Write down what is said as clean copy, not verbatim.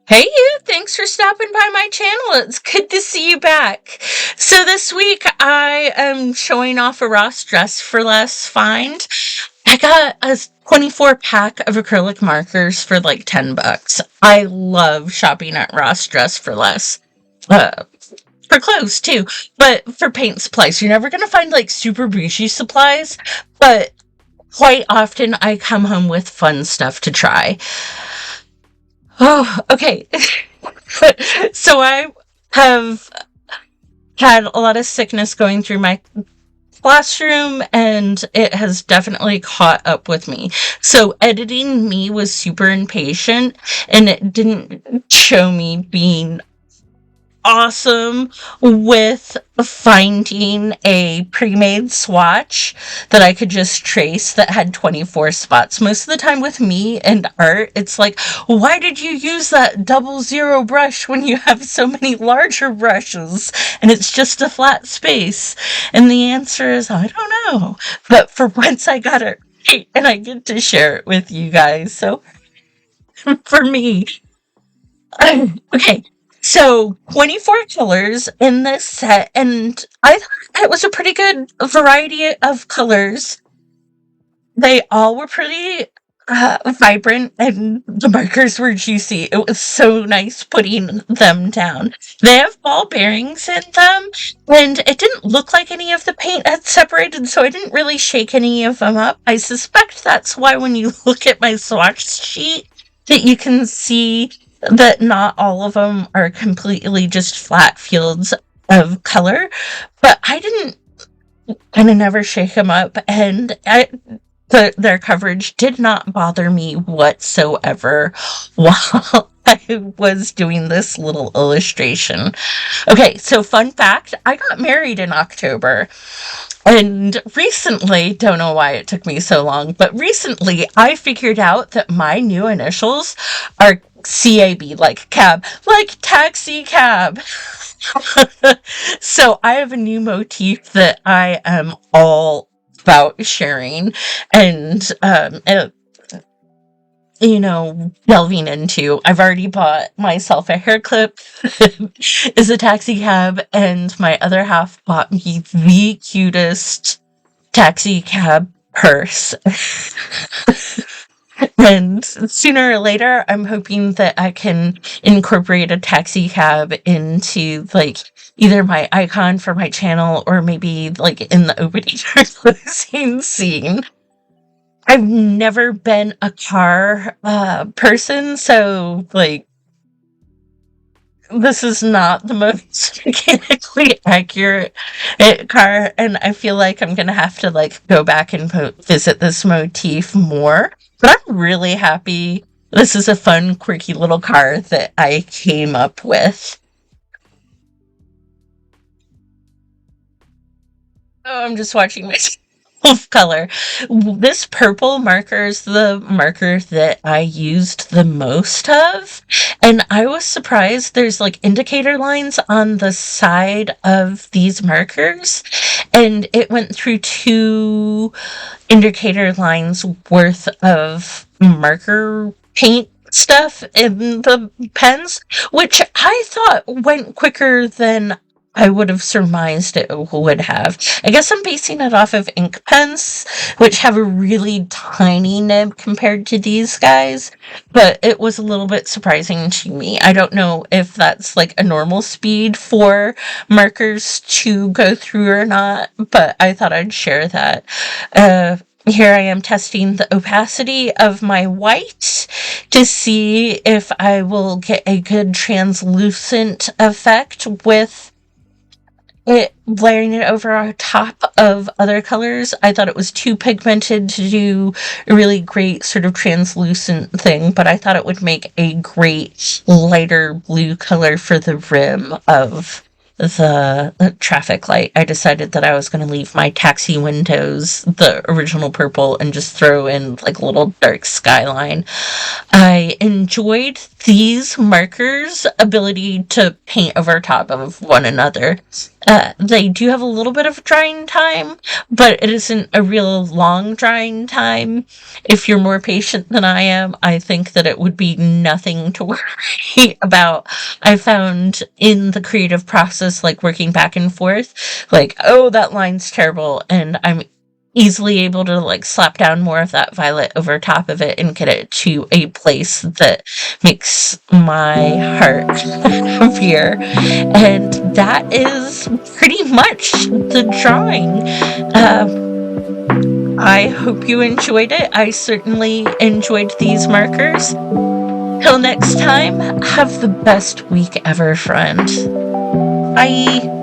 Hey you, thanks for stopping by my channel. It's good to see you back. So this week I am showing off a Ross Dress for Less find. I got a 24 pack of acrylic markers for like 10 bucks. I love shopping at Ross Dress for Less. Uh, for clothes too, but for paint supplies, you're never gonna find like super bougie supplies, but quite often I come home with fun stuff to try. Oh, okay. So I have had a lot of sickness going through my classroom, and it has definitely caught up with me. So editing me was super impatient, and it didn't show me being awesome with finding a pre-made swatch that I could just trace that had 24 spots. Most of the time with me and art, it's like, why did you use that 00 brush when you have so many larger brushes and it's just a flat space? And the answer is, I don't know. But for once I got it right, and I get to share it with you guys. So for me, okay, so 24 colors in this set, and I thought it was a pretty good variety of colors. They all were pretty vibrant, and the markers were juicy. It was so nice putting them down. They have ball bearings in them, and it didn't look like any of the paint had separated, so I didn't really shake any of them up. I suspect that's why when you look at my swatch sheet, that you can see that not all of them are completely just flat fields of color, but I didn't kind of never shake them up, and their coverage did not bother me whatsoever while I was doing this little illustration. Okay, so fun fact, I got married in October. And recently, don't know why it took me so long, but recently I figured out that my new initials are CAB, like cab, like taxi cab. So I have a new motif that I am all about sharing and delving into. I've already bought myself a hair clip is a taxi cab, and my other half bought me the cutest taxi cab purse. And sooner or later, I'm hoping that I can incorporate a taxi cab into like either my icon for my channel or maybe like in the opening or closing scene. I've never been a car person, so like this is not the most mechanically accurate car, and I feel like I'm gonna have to like go back and visit this motif more. But I'm really happy. This is a fun, quirky little car that I came up with. Oh, I'm just watching myself color. This purple marker is the marker that I used the most of, and I was surprised there's like indicator lines on the side of these markers, and it went through two indicator lines worth of marker paint stuff in the pens, which I thought went quicker than I would have surmised it would have. I guess I'm basing it off of ink pens, which have a really tiny nib compared to these guys, but it was a little bit surprising to me. I don't know if that's like a normal speed for markers to go through or not, but I thought I'd share that. Here I am testing the opacity of my white to see if I will get a good translucent effect with it layering it over top of other colors. I thought it was too pigmented to do a really great sort of translucent thing, but I thought it would make a great lighter blue color for the rim of the traffic light. I decided that I was going to leave my taxi windows the original purple and just throw in like a little dark skyline. I enjoyed these markers' ability to paint over top of one another. They do have a little bit of drying time, but it isn't a real long drying time. If you're more patient than I am, I think that it would be nothing to worry about. I found in the creative process, like working back and forth, like, oh, that line's terrible, and I'm easily able to like slap down more of that violet over top of it and get it to a place that makes my heart happier. And that is pretty much the drawing. I hope you enjoyed it. I certainly enjoyed these markers. Till next time, have the best week ever, friend. Bye.